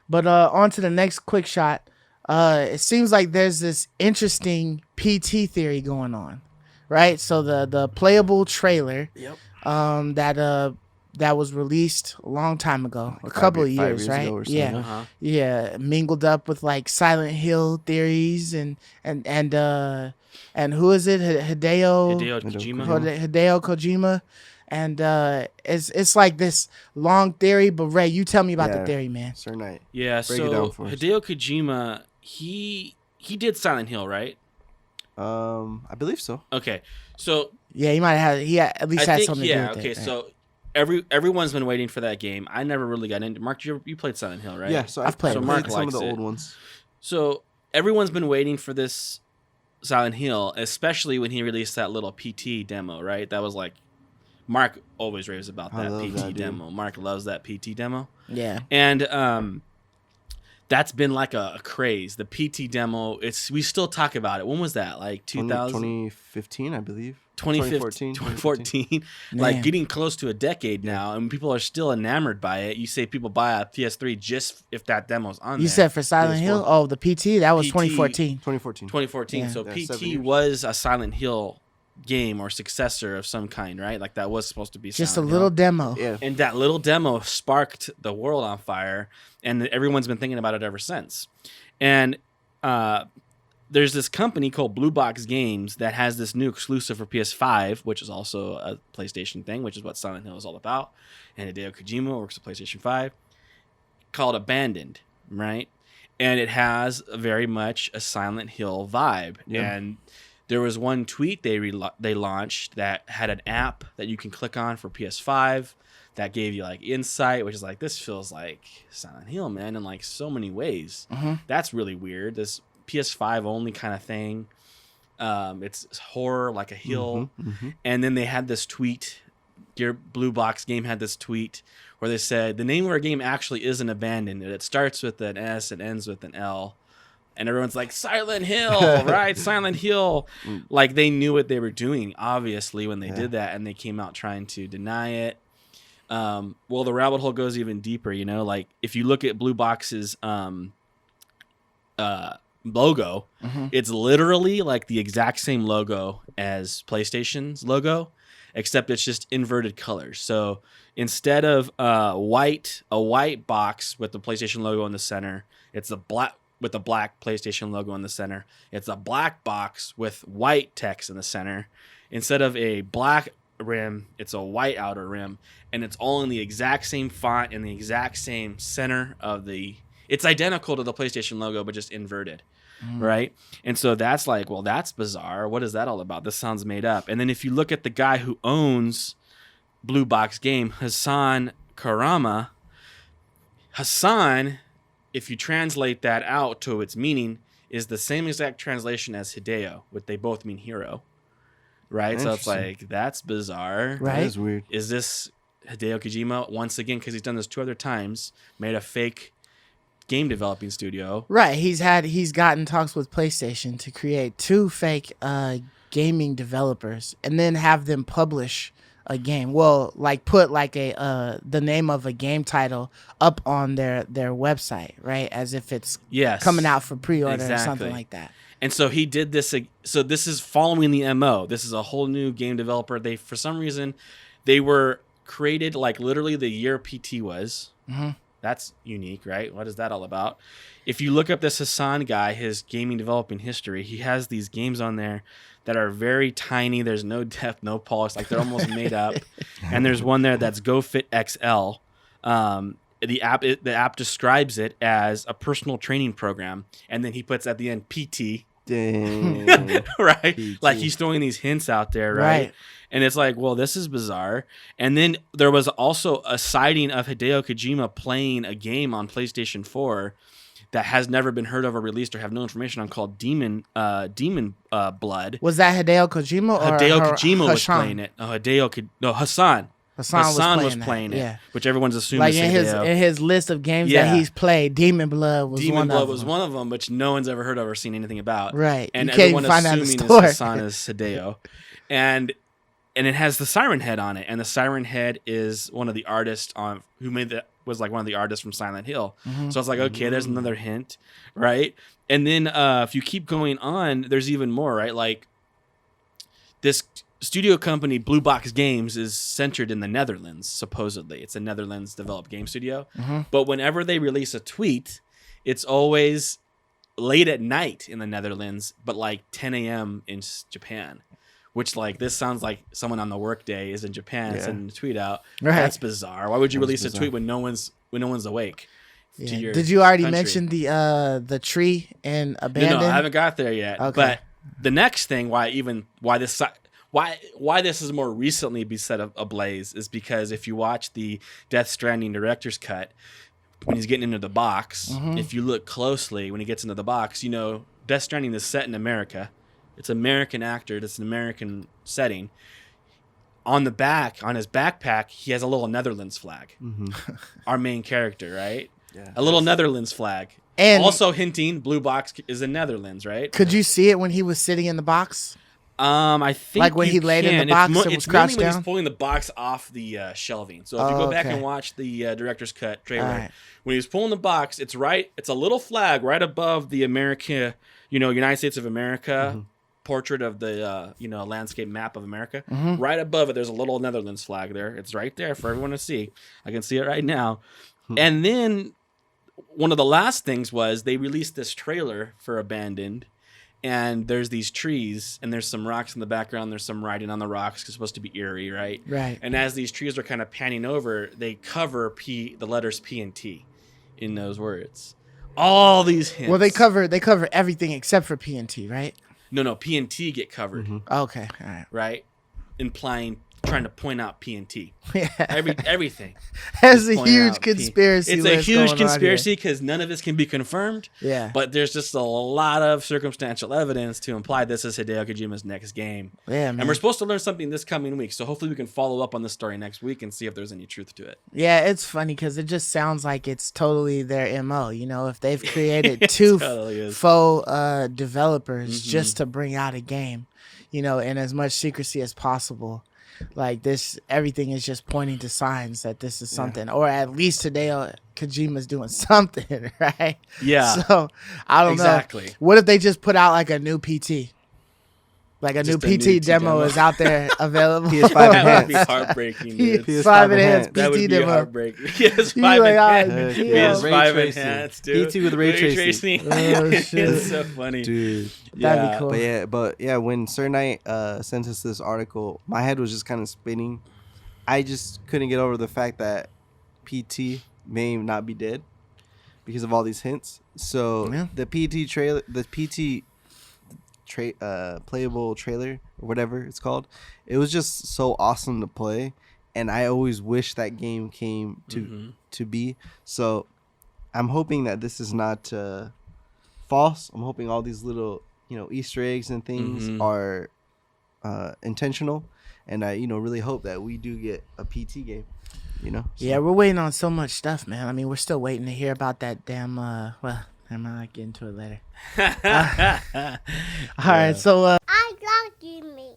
But on to the next quick shot. It seems like there's this interesting PT theory going on, right? So the playable trailer, Yep. that was released a long time ago, a couple of years, right? Yeah, Uh-huh. yeah, mingled up with like Silent Hill theories and who is it? Hideo Kojima. Hideo Kojima. And it's like this long theory, but Ray, you tell me about the theory, man. Sir Knight. Yeah, Break it down for us. Hideo Kojima, he did Silent Hill, right? I believe so. Okay, so Yeah, he at least had something to do with it. okay, so everyone's been waiting for that game. I never really got into. Mark, you played Silent Hill, right? Yeah, so I've played. So it. Mark some of likes the it. old ones. So everyone's been waiting for this Silent Hill, especially when he released that little PT demo, right? That was like, Mark always raves about I that love PT that, dude. demo. Mark loves that PT demo. Yeah. And that's been like a craze. The PT demo, we still talk about it. When was that? Like 2015, I believe. 2014. Like getting close to a decade now, and people are still enamored by it. You say people buy a PS3 just if that demo's on there. You said for Silent PS4. Hill? Oh, the PT? That was PT. 2014. 2014. 2014. Yeah. So Yeah, 7 PT years. was a Silent Hill game or successor of some kind, right? Like that was supposed to be Just Silent a little Hill. demo. Yeah. And that little demo sparked the world on fire, and everyone's been thinking about it ever since. And there's this company called Blue Box Games that has this new exclusive for PS5, which is also a PlayStation thing, which is what Silent Hill is all about. And Hideo Kojima works at PlayStation 5, called Abandoned, right? And it has very much a Silent Hill vibe. Yeah. And there was one tweet they launched that had an app that you can click on for PS5 that gave you like insight, which is like, this feels like Silent Hill, man, in like so many ways. Mhm. That's really weird. This PS5 only kind of thing. It's horror, like a hill. And then they had this tweet. Your Blue Box game had this tweet where they said the name of our game actually isn't Abandoned. It starts with an S, it ends with an L. And everyone's like, Silent Hill, right? Silent Hill. Like they knew what they were doing, obviously, when they did that, and they came out trying to deny it. Well, the rabbit hole goes even deeper, you know? Like if you look at Blue Box's logo, it's literally like the exact same logo as PlayStation's logo, except it's just inverted colors. So instead of a white box with the PlayStation logo in the center, it's a black with a black PlayStation logo in the center. It's a black box with white text in the center. Instead of a black rim, it's a white outer rim, and it's all in the exact same font in the exact same center of the. It's identical to the PlayStation logo, but just inverted. Right? And so that's like, well, that's bizarre. What is that all about? This sounds made up. And then if you look at the guy who owns Blue Box Game, Hassan Karama, Hassan, if you translate that out to its meaning, is the same exact translation as Hideo, which they both mean hero. Right? So it's like, that's bizarre. Right. That is weird. Is this Hideo Kojima, once again, because he's done this 2 other times, made a fake game developing studio? Right. He's gotten talks with PlayStation to create 2 fake gaming developers and then have them publish a game. Well, like put like the name of a game title up on their website, right? As if it's coming out for pre-order or something like that. And so he did this. So this is following the MO. This is a whole new game developer. They, for some reason, they were created like literally the year PT was. That's unique, right? What is that all about? If you look up this Hassan guy, his gaming developing history, he has these games on there that are very tiny. There's no depth, no polish. Like they're almost made up. And there's one there that's GoFit XL. The app describes it as a personal training program, and then he puts at the end PT. Dang. Right? PT. Like he's throwing these hints out there, right? And it's like, well, this is bizarre. And then there was also a sighting of Hideo Kojima playing a game on PlayStation 4 that has never been heard of or released or have no information on, called Demon Blood. Was that Hideo Kojima or Hideo Kojima was Hassan? playing it. Hassan. Hassan was playing it, yeah. which everyone's assuming Like is Hideo. in his list of games that he's played, Demon Blood was Demon one Blood of them. was one of them, which no one's ever heard of or seen anything about. Right. And You can't everyone even find that in the assuming store. is Hassan is Hideo. And and it has the Siren Head on it, and the Siren Head is one of the artists on who made that was like one of the artists from Silent Hill. So it's like, okay, there's another hint, right? And then if you keep going on, there's even more, right? Like this studio company, Blue Box Games, is centered in the Netherlands. Supposedly, it's a Netherlands-developed game studio. But whenever they release a tweet, it's always late at night in the Netherlands, but like 10 a.m. in Japan. Which, like, this sounds like someone on the workday is in Japan sending a tweet out. Right. That's bizarre. Why would you release a tweet when no one's awake? Yeah. To your Did you already country? mention the tree and abandoned? No, I haven't got there yet. Okay. But the next thing, why this is more recently be set ablaze is because if you watch the Death Stranding director's cut, when he's getting into the box, if you look closely when he gets into the box, you know Death Stranding is set in America. It's an American actor. It's an American setting. On the back, on his backpack, he has a little Netherlands flag. Our main character, right? Yeah. A little Netherlands flag. And Also hinting Blue Box is in Netherlands, right? could you see it when he was sitting in the box? I think Like when you he laid in the can. box and was it's crouched mainly when down? he's pulling the box off the shelving. So if you go back okay. and watch the director's cut trailer, All right. when he was pulling the box, it's a little flag right above the United States of America portrait of the landscape map of America. Right above it, there's a little Netherlands flag there. It's right there for everyone to see. I can see it right now. And then one of the last things was they released this trailer for Abandoned. And there's these trees, and there's some rocks in the background. There's some writing on the rocks. It's supposed to be eerie, right? Right. And as these trees are kind of panning over, they cover the letters P and T in those words. All these hints. Well, they cover everything except for PNT, right? No, P and T get covered, Okay, all right. right? Trying to point out P and T. Yeah. Everything. That's a point huge out P. conspiracy. It's a what's huge going on conspiracy because none of this can be confirmed. here. Yeah. But there's just a lot of circumstantial evidence to imply this is Hideo Kojima's next game. Yeah, man. And we're supposed to learn something this coming week. So hopefully we can follow up on this story next week and see if there's any truth to it. Yeah, it's funny because it just sounds like it's totally their MO. You know, if they've created two totally is. faux developers just to bring out a game, in as much secrecy as possible. Like this, everything is just pointing to signs that this is something, or at least Hideo Kojima's doing something, right? Yeah. So I don't Exactly. know. What if they just put out like a new PT? Like a Just new PT demo is out there available. PS5 That would be enhanced. heartbreaking, dude. PS5 enhanced enhanced. That would PT be demo. heartbreaking. PS5 You like, enhanced. yeah. PS5 Ray tracing. enhanced, dude. PT with ray tracing. Oh, shit. It's so funny. Dude. That'd be cool. But yeah, when Sir Knight sent us this article, my head was just kind of spinning. I just couldn't get over the fact that PT may not be dead because of all these hints. So Yeah. the PT trailer, playable trailer or whatever it's called, it was just so awesome to play, and I always wish that game came to be. So I'm hoping that this is not false. I'm hoping all these little Easter eggs and things are intentional, and I really hope that we do get a PT game. So. Yeah, we're waiting on so much stuff, man. I mean, we're still waiting to hear about that damn. I'm gonna get into it later. All right, so I love you, me.